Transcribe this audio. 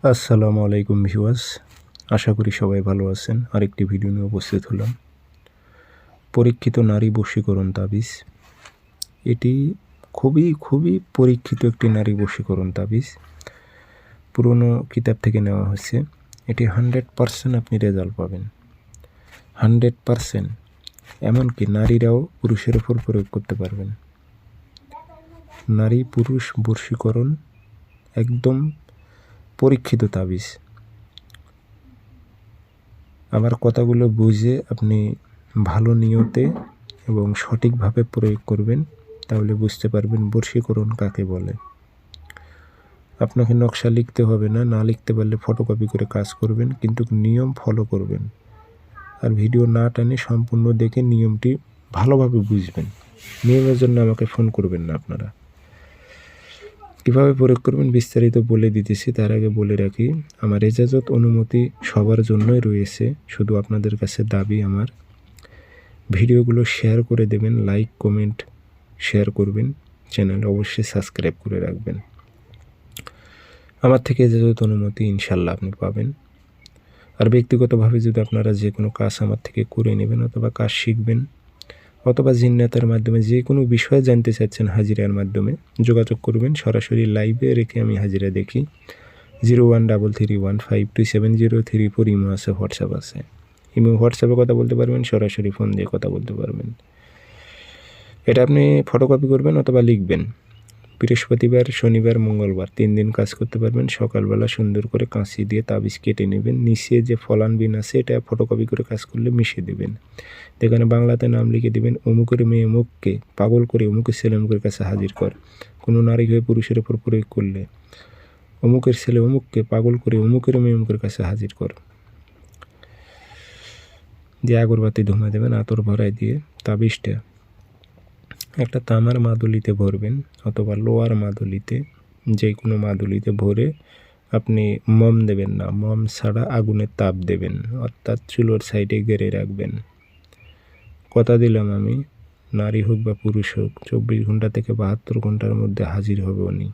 আসসালামু আলাইকুম ভিউয়ার্স, আশা করি সবাই ভালো আছেন। আরেকটি ভিডিও নিয়ে উপস্থিত হলাম। পরীক্ষিত নারী বশীকরণ তাবিজ। এটি খুবই পরীক্ষিত একটি নারী বশীকরণ তাবিজ। পুরনো কিতাব থেকে নেওয়া হয়েছে। এটি 100% আপনি রেজাল্ট পাবেন, 100%। এমনকি নারীরাও পুরুষের উপর প্রয়োগ করতে পারবেন। নারী পুরুষ বশীকরণ একদম পরীক্ষিত তাবিজ। আমার কথাগুলো বুঝে আপনি ভালো নিয়তে এবং সঠিকভাবে প্রয়োগ করবেন, তাহলে বুঝতে পারবেন বশীকরণ কাকে বলে। আপনাকে নকশা লিখতে হবে না, না লিখতে পারলে ফটোকপি করে কাজ করবেন, কিন্তু নিয়ম ফলো করবেন। আর ভিডিও না টানে সম্পূর্ণ দেখে নিয়মটি ভালোভাবে বুঝবেন। নিয়মের জন্য আমাকে ফোন করবেন না। আপনারা কীভাবে প্রয়োগ করবেন বিস্তারিত বলে দিতেছি। তার আগে বলে রাখি, আমার ইজাজত অনুমতি সবার জন্যই রয়েছে। শুধু আপনাদের কাছে দাবি আমার, ভিডিওগুলো শেয়ার করে দেবেন, লাইক কমেন্ট শেয়ার করবেন, চ্যানেল অবশ্যই সাবস্ক্রাইব করে রাখবেন। আমার থেকে ইজাজত অনুমতি ইনশাল্লাহ আপনি পাবেন। আর ব্যক্তিগতভাবে যদি আপনারা যে কোনো কাজ আমার থেকে করে নেবেন, অথবা কাজ শিখবেন, অথবা জিন্নাতের মাধ্যমে যে কোনো বিষয়ে জানতে চাচ্ছেন হাজিরার মাধ্যমে, যোগাযোগ করবেন। সরাসরি লাইভে রেখে আমি হাজিরা দেখি। 0133152703 ইমো আছে, হোয়াটসঅ্যাপ আছে। ইমো হোয়াটসঅ্যাপে কথা বলতে পারবেন, সরাসরি ফোন দিয়ে কথা বলতে পারবেন। এটা আপনি ফটোকপি করবেন অথবা লিখবেন। বৃহস্পতিবার, শনিবার, মঙ্গলবার 3 দিন কাজ করতে পারবেন। সকালবেলা সুন্দর করে কাঁচি দিয়ে তাবিজ কেটে নেবেন। নিচে যে ফলান বিন আছে, এটা ফটোকপি করে কাজ করলে মিশিয়ে দেবেন। এখানে বাংলাতে নাম লিখে দেবেন, অমুকের মেয়ে অমুককে পাগল করে অমুকের ছেলে অমুকের কাছে হাজির কর। কোনো নারী হয়ে পুরুষের উপর প্রয়োগ করলে, অমুকের ছেলে অমুককে পাগল করে অমুকের মেয়ে অমুকের কাছে হাজির কর দিয়ে আগরবাতি ধুমা দেবেন। আতর ভরাই দিয়ে তাবিজটা একটা তামার মাদুলিতে ভরবেন, অথবা লোয়ার মাদুলিতে, যে কোনো মাদুলিতে ভরে আপনি মম দেবেন না, মম ছাড়া আগুনের তাপ দেবেন, অর্থাৎ চুলোর সাইডে গেড়ে রাখবেন। কথা দিলাম আমি, নারী হোক বা পুরুষ হোক, 24 ঘন্টা থেকে 72 ঘন্টার মধ্যে হাজির হবে উনি।